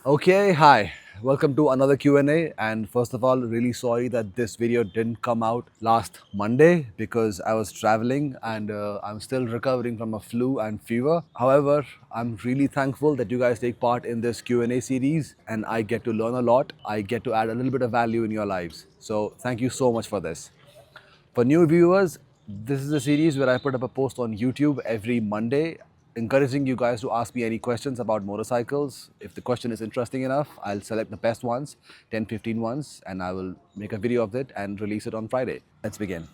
Okay, hi. Welcome to another Q&A, and first of all, really sorry that this video didn't come out last Monday because I was traveling and I'm still recovering from a flu and fever. However, I'm really thankful that you guys take part in this Q&A series and I get to learn a lot. I get to add a little bit of value in your lives. So, thank you so much for this. For new viewers, this is a series where I put up a post on YouTube every Monday, encouraging you guys to ask me any questions about motorcycles. If the question is interesting enough, I'll select the best ones, 10, 15 ones, and I will make a video of it and release it on Friday. Let's begin.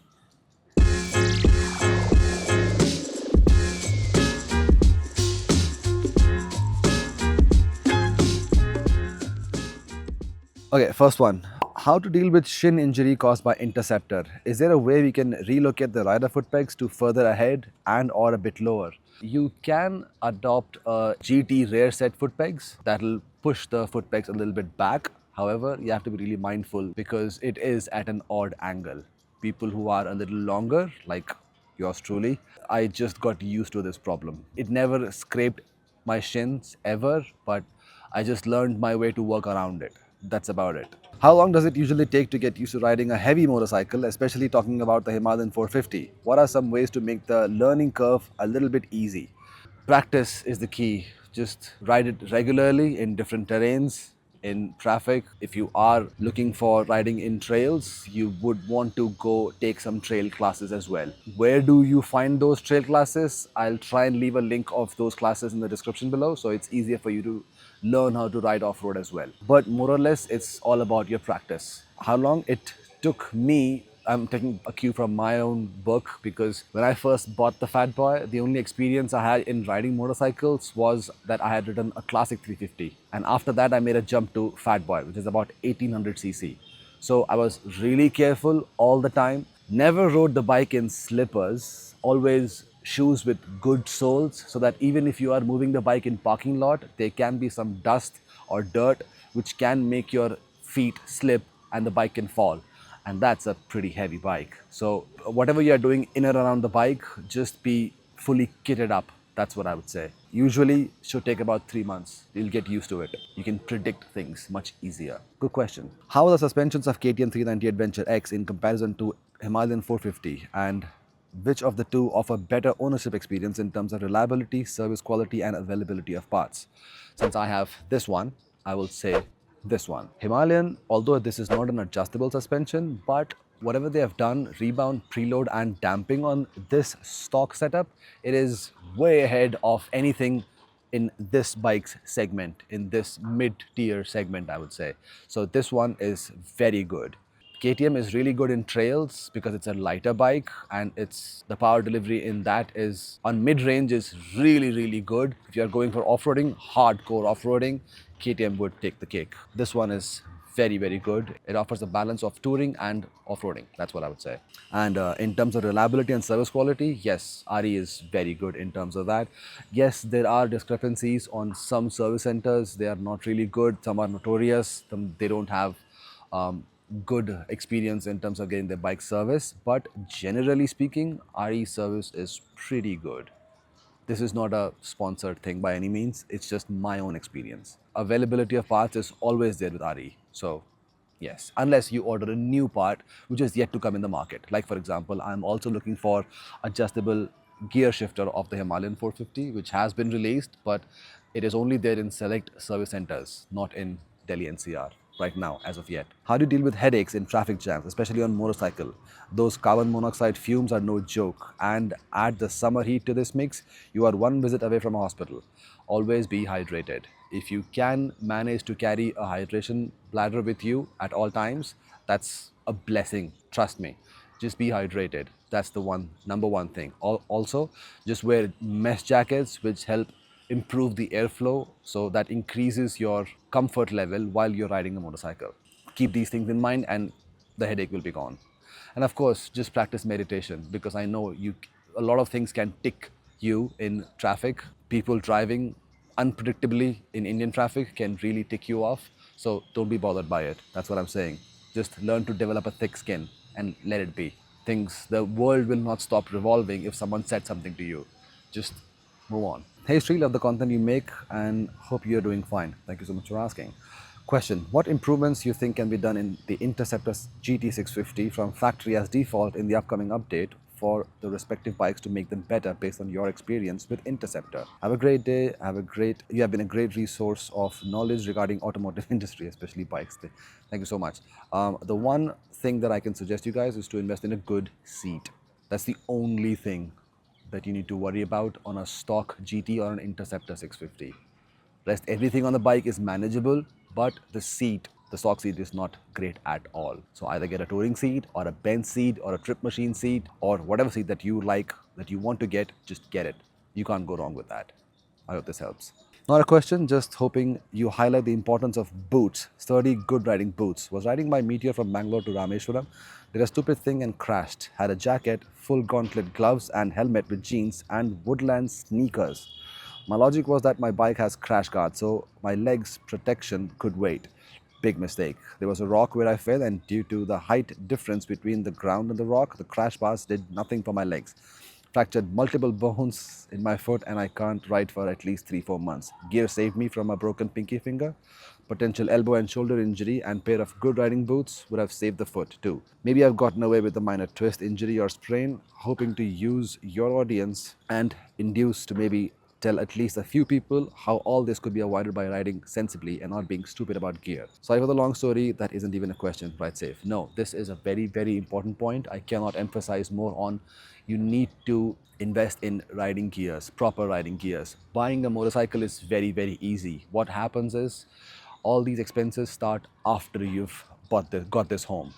Okay, first one. How to deal with shin injury caused by interceptor? Is there a way we can relocate the rider foot pegs to further ahead and or a bit lower? You can adopt a GT rear set foot pegs that'll push the foot pegs a little bit back. However, you have to be really mindful because it is at an odd angle. People who are a little longer, like yours truly, I just got used to this problem. It never scraped my shins ever, but I just learned my way to work around it. That's about it. How long does it usually take to get used to riding a heavy motorcycle, especially talking about the Himalayan 450? What are some ways to make the learning curve a little bit easy? Practice is the key. Just ride it regularly in different terrains, in traffic. If you are looking for riding in trails, you would want to go take some trail classes as well. Where do you find those trail classes? I'll try and leave a link of those classes in the description below so it's easier for you to learn how to ride off-road as well. But more or less, it's all about your practice. How long it took me, I'm taking a cue from my own book because when I first bought the Fat Boy, the only experience I had in riding motorcycles was that I had ridden a classic 350. And after that, I made a jump to Fat Boy, which is about 1800cc. So I was really careful all the time. Never rode the bike in slippers, always shoes with good soles so that even if you are moving the bike in parking lot, there can be some dust or dirt which can make your feet slip and the bike can fall. And that's a pretty heavy bike. So whatever you're doing in and around the bike, just be fully kitted up. That's what I would say. Usually should take about 3 months. You'll get used to it. You can predict things much easier. Good question. How are the suspensions of KTM 390 Adventure X in comparison to Himalayan 450? And which of the two offer better ownership experience in terms of reliability, service quality, and availability of parts? Since I have this one, I will say this one. Himalayan, although this is not an adjustable suspension, but whatever they have done, rebound, preload, and damping on this stock setup, it is way ahead of anything in this bike's segment, in this mid-tier segment, I would say. So this one is very good. KTM is really good in trails because it's a lighter bike and it's the power delivery in that is on mid-range is really good. If you're going for off-roading, hardcore off-roading, KTM would take the cake. This one is very good. It offers a balance of touring and off-roading. That's what I would say. And in terms of reliability and service quality, yes, RE is very good in terms of that. Yes, there are discrepancies on some service centers. They are not really good. Some are notorious. Some, they don't have good experience in terms of getting their bike service, but generally speaking, RE service is pretty good. This is not a sponsored thing by any means, it's just my own experience. Availability of parts is always there with RE, so yes, unless you order a new part which is yet to come in the market. Like for example, I'm also looking for adjustable gear shifter of the Himalayan 450, which has been released, but it is only there in select service centers, not in Delhi NCR right now as of yet. How do you deal with headaches in traffic jams, especially on motorcycle? Those carbon monoxide fumes are no joke, and add the summer heat to this mix, you are one visit away from a hospital. Always be hydrated. If you can manage to carry a hydration bladder with you at all times, that's a blessing, trust me. Just be hydrated. That's the number one thing. Also, just wear mesh jackets which help improve the airflow, so that increases your comfort level while you're riding a motorcycle. Keep these things in mind and the headache will be gone. And of course, just practice meditation because I know a lot of things can tick you in traffic. People driving unpredictably in Indian traffic can really tick you off. So don't be bothered by it. That's what I'm saying. Just learn to develop a thick skin and let it be. The world will not stop revolving if someone said something to you. Just move on. Hey Sri, love the content you make and hope you're doing fine. Thank you so much for asking. Question: what improvements you think can be done in the Interceptor GT650 from factory as default in the upcoming update for the respective bikes to make them better based on your experience with Interceptor? Have a great day. You have been a great resource of knowledge regarding automotive industry, especially bikes. Thank you so much. The one thing that I can suggest you guys is to invest in a good seat. That's the only thing that you need to worry about on a stock GT or an Interceptor 650. Rest everything on the bike is manageable, but the stock seat is not great at all. So either get a touring seat or a bench seat or a trip machine seat or whatever seat that you like, that you want to get, just get it. You can't go wrong with that. I hope this helps. Not a question, just hoping you highlight the importance of boots, sturdy, good riding boots. Was riding my Meteor from Bangalore to Rameshwaram, did a stupid thing and crashed. Had a jacket, full gauntlet gloves and helmet with jeans and woodland sneakers. My logic was that my bike has crash guard, so my legs protection could wait. Big mistake. There was a rock where I fell, and due to the height difference between the ground and the rock, the crash bars did nothing for my legs. Fractured multiple bones in my foot, and I can't ride for at least 3 4 months. Gear saved me from a broken pinky finger. Potential elbow and shoulder injury and pair of good riding boots would have saved the foot too. Maybe I've gotten away with a minor twist, injury or sprain, hoping to use your audience and induce to maybe tell at least a few people how all this could be avoided by riding sensibly and not being stupid about gear. Sorry for the long story, that isn't even a question. Ride safe. No, this is a very, very important point. I cannot emphasize more on. You need to invest in riding gears, proper riding gears. Buying a motorcycle is very, very easy. What happens is all these expenses start after you've got this home.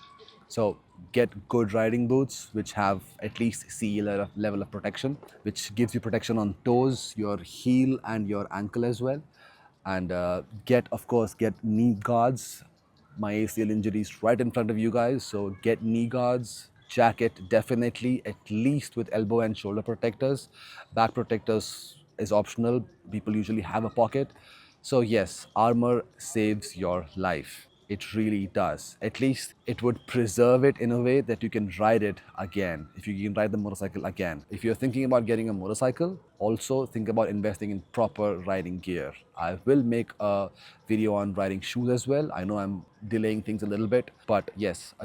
So get good riding boots which have at least CE level of protection, which gives you protection on toes, your heel and your ankle as well. And of course, get knee guards. My ACL injury is right in front of you guys, so get knee guards. Jacket definitely, at least with elbow and shoulder protectors. Back protectors is optional. People usually have a pocket. So yes, armor saves your life. It really does. At least it would preserve it in a way that you can ride it again. If you can ride the motorcycle again. If you're thinking about getting a motorcycle, also think about investing in proper riding gear. I will make a video on riding shoes as well. I know I'm delaying things a little bit, but yes,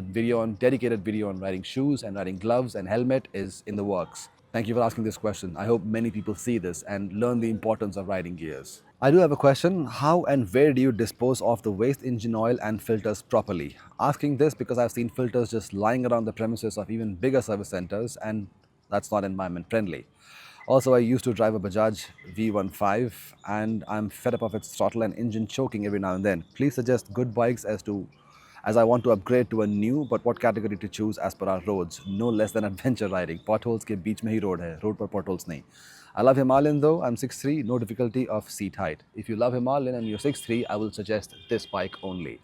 dedicated video on riding shoes and riding gloves and helmet is in the works. Thank you for asking this question. I hope many people see this and learn the importance of riding gears. I do have a question. How and where do you dispose of the waste engine oil and filters properly? Asking this because I've seen filters just lying around the premises of even bigger service centers, and that's not environment friendly. Also, I used to drive a Bajaj V15 and I'm fed up of its throttle and engine choking every now and then. Please suggest good bikes as I want to upgrade to a new, but what category to choose as per our roads. No less than adventure riding. Potholes के बीच में ही road है, road पर potholes नहीं. I love Himalayan though. I'm 6'3", no difficulty of seat height. If you love Himalayan and you're 6'3", I will suggest this bike only.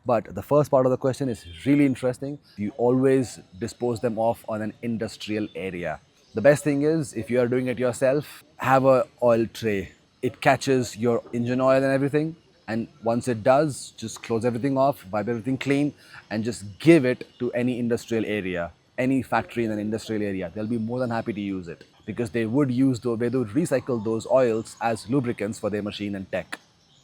But the first part of the question is really interesting. You always dispose them off on an industrial area. The best thing is, if you are doing it yourself, have a oil tray. It catches your engine oil and everything. And once it does, just close everything off, wipe everything clean, and just give it to any industrial area, any factory in an industrial area. They'll be more than happy to use it because they would recycle those oils as lubricants for their machine and tech.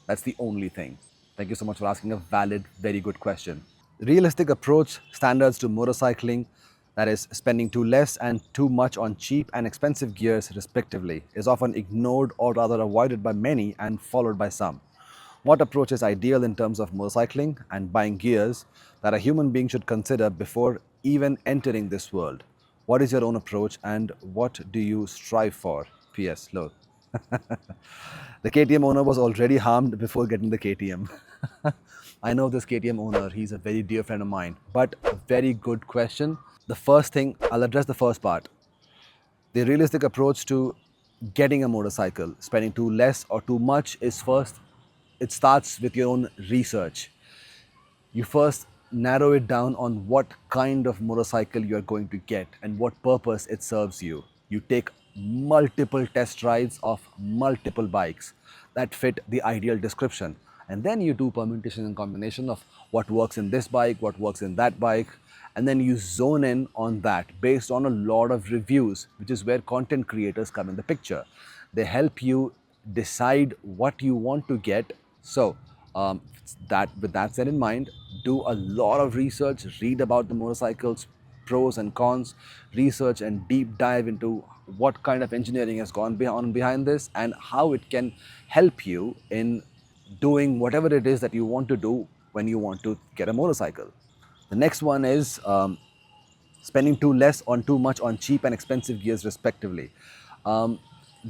That's the only thing. Thank you so much for asking a valid, very good question. Realistic approach standards to motorcycling, that is spending too less and too much on cheap and expensive gears respectively, is often ignored or rather avoided by many and followed by some. What approach is ideal in terms of motorcycling and buying gears that a human being should consider before even entering this world? What is your own approach and what do you strive for? PS, look. The KTM owner was already harmed before getting the KTM. I know this KTM owner, he's a very dear friend of mine, but a very good question. The first thing, I'll address the first part. The realistic approach to getting a motorcycle, spending too less or too much is first, it starts with your own research. You first narrow it down on what kind of motorcycle you are going to get and what purpose it serves you. You take multiple test rides of multiple bikes that fit the ideal description. And then you do permutation and combination of what works in this bike, what works in that bike. And then you zone in on that based on a lot of reviews, which is where content creators come in the picture. They help you decide what you want to get. So that with that said in mind, do a lot of research, read about the motorcycles, pros and cons, research and deep dive into what kind of engineering has gone on behind this and how it can help you in doing whatever it is that you want to do when you want to get a motorcycle. The next one is spending too much on cheap and expensive gears respectively. Um,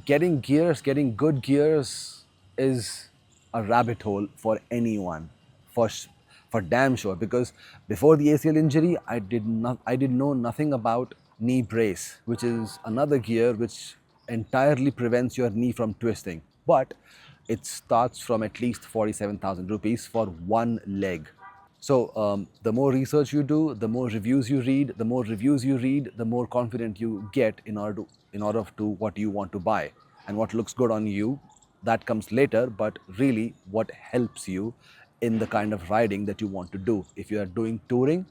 getting good gears is a rabbit hole for anyone, for for damn sure. Because before the ACL injury, I did know nothing about knee brace, which is another gear which entirely prevents your knee from twisting. But it starts from at least 47,000 rupees for one leg. So the more research you do, the more reviews you read, the more confident you get in order to what you want to buy. And what looks good on you, that comes later, but really what helps you in the kind of riding that you want to do. If you are doing touring,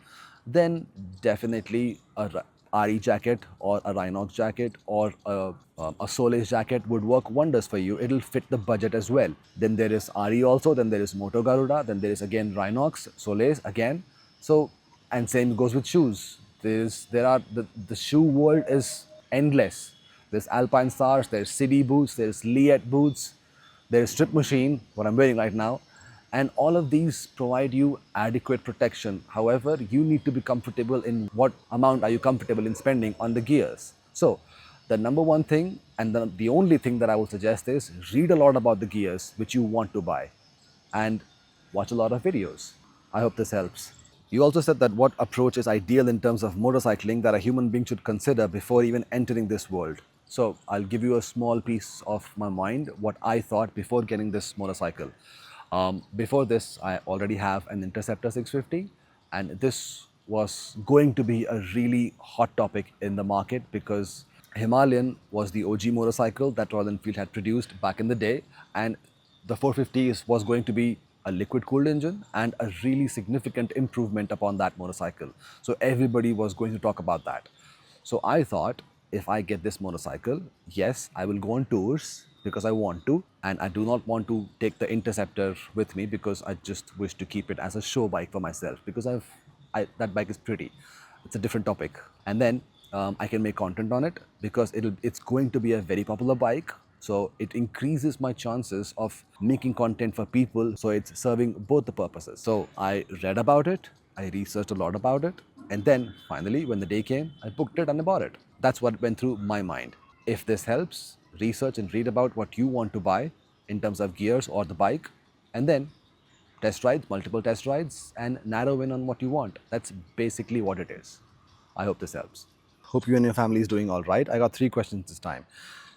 then definitely RE jacket or a Rhinox jacket or a Soleil jacket would work wonders for you. It'll fit the budget as well. Then there is RE also, then there is Moto Garuda, then there is again Rhinox, Soleil again. So, and same goes with shoes. The shoe world is endless. There's Alpine Stars, there's City boots, there's Liet boots, there's Strip Machine, what I'm wearing right now, and all of these provide you adequate protection. However, you need to be comfortable in what amount are you comfortable in spending on the gears. So, the number one thing and the only thing that I would suggest is read a lot about the gears which you want to buy and watch a lot of videos. I hope this helps. You also said that what approach is ideal in terms of motorcycling that a human being should consider before even entering this world. So I'll give you a small piece of my mind, what I thought before getting this motorcycle. Before this, I already have an Interceptor 650, and this was going to be a really hot topic in the market because Himalayan was the OG motorcycle that Royal Enfield had produced back in the day, and the 450 was going to be a liquid cooled engine and a really significant improvement upon that motorcycle. So everybody was going to talk about that. So I thought, if I get this motorcycle, yes, I will go on tours because I want to, and I do not want to take the Interceptor with me because I just wish to keep it as a show bike for myself because that bike is pretty. It's a different topic. And then I can make content on it because it's going to be a very popular bike. So it increases my chances of making content for people. So it's serving both the purposes. So I read about it, I researched a lot about it, and then finally, when the day came, I booked it and I bought it. That's what went through my mind. If this helps, research and read about what you want to buy in terms of gears or the bike, and then test rides, multiple test rides, and narrow in on what you want. That's basically what it is. I hope this helps. Hope you and your family is doing all right. I got 3 questions this time.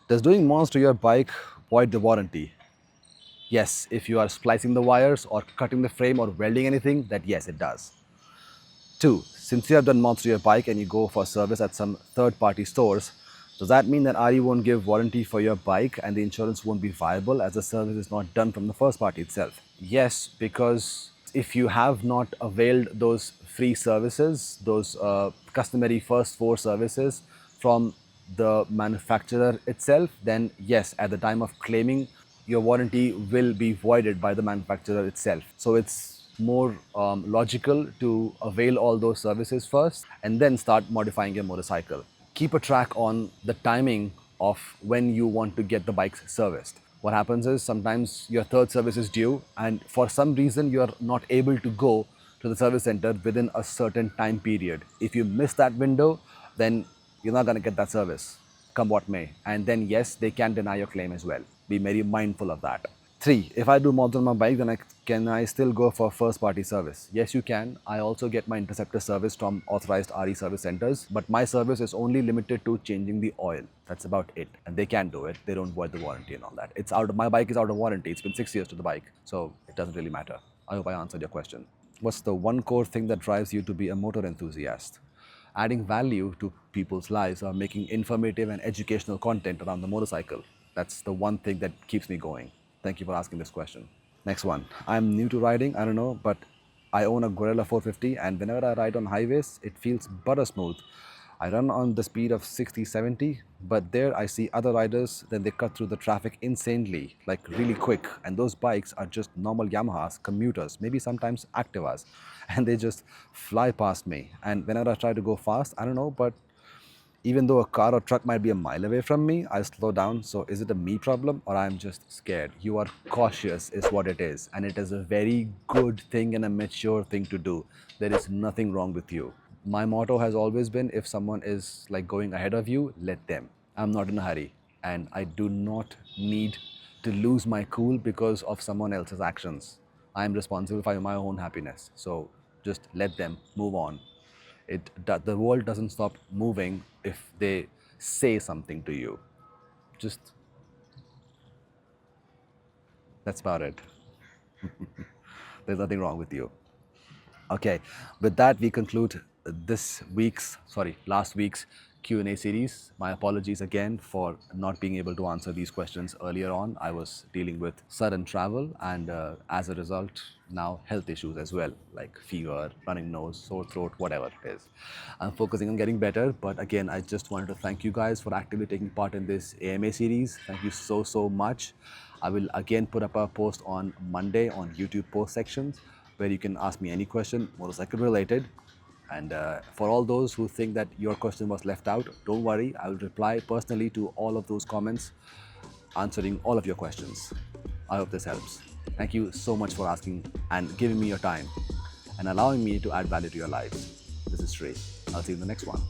Does doing mods to your bike void the warranty? Yes, if you are splicing the wires or cutting the frame or welding anything, that yes, it does. 2. Since you have done mods to your bike and you go for service at some third-party stores, does that mean that RE won't give warranty for your bike and the insurance won't be viable as the service is not done from the first party itself? Yes, because if you have not availed those free services, those customary first 4 services from the manufacturer itself, then yes, at the time of claiming, your warranty will be voided by the manufacturer itself. So it's more logical to avail all those services first and then start modifying your motorcycle. Keep a track on the timing of when you want to get the bikes serviced. What happens is sometimes your third service is due and for some reason you're not able to go to the service center within a certain time period. If you miss that window, then you're not going to get that service, come what may. And then yes, they can deny your claim as well. Be very mindful of that. 3. If I do mods on my bike, then can I still go for first party service? Yes, you can. I also get my Interceptor service from authorized RE service centers, but my service is only limited to changing the oil. That's about it. And they can do it. They don't void the warranty and all that. My bike is out of warranty. It's been 6 years to the bike, so it doesn't really matter. I hope I answered your question. What's the one core thing that drives you to be a motor enthusiast? Adding value to people's lives or making informative and educational content around the motorcycle. That's the one thing that keeps me going. Thank you for asking this question. Next one. I'm new to riding, I don't know, but I own a Gorilla 450 and whenever I ride on highways, it feels butter smooth. I run on the speed of 60, 70, but there I see other riders, then they cut through the traffic insanely, like really quick. And those bikes are just normal Yamahas, commuters, maybe sometimes Activas, and they just fly past me. And whenever I try to go fast, I don't know, but even though a car or truck might be a mile away from me, I slow down. So is it a me problem or I'm just scared? You are cautious is what it is. And it is a very good thing and a mature thing to do. There is nothing wrong with you. My motto has always been, if someone is like going ahead of you, let them. I'm not in a hurry and I do not need to lose my cool because of someone else's actions. I am responsible for my own happiness. So just let them move on. The world doesn't stop moving if they say something to you. Just that's about it. There's nothing wrong with you. Okay, with that we conclude last week's Q&A series. My apologies again for not being able to answer these questions earlier on. I was dealing with sudden travel and as a result now health issues as well, like fever, running nose, sore throat, whatever it is. I'm focusing on getting better, but again I just wanted to thank you guys for actively taking part in this AMA series. Thank you so much. I will again put up a post on Monday on YouTube post sections where you can ask me any question motorcycle related. And for all those who think that your question was left out, don't worry, I will reply personally to all of those comments, answering all of your questions. I hope this helps. Thank you so much for asking and giving me your time and allowing me to add value to your lives. This is Sri. I'll see you in the next one.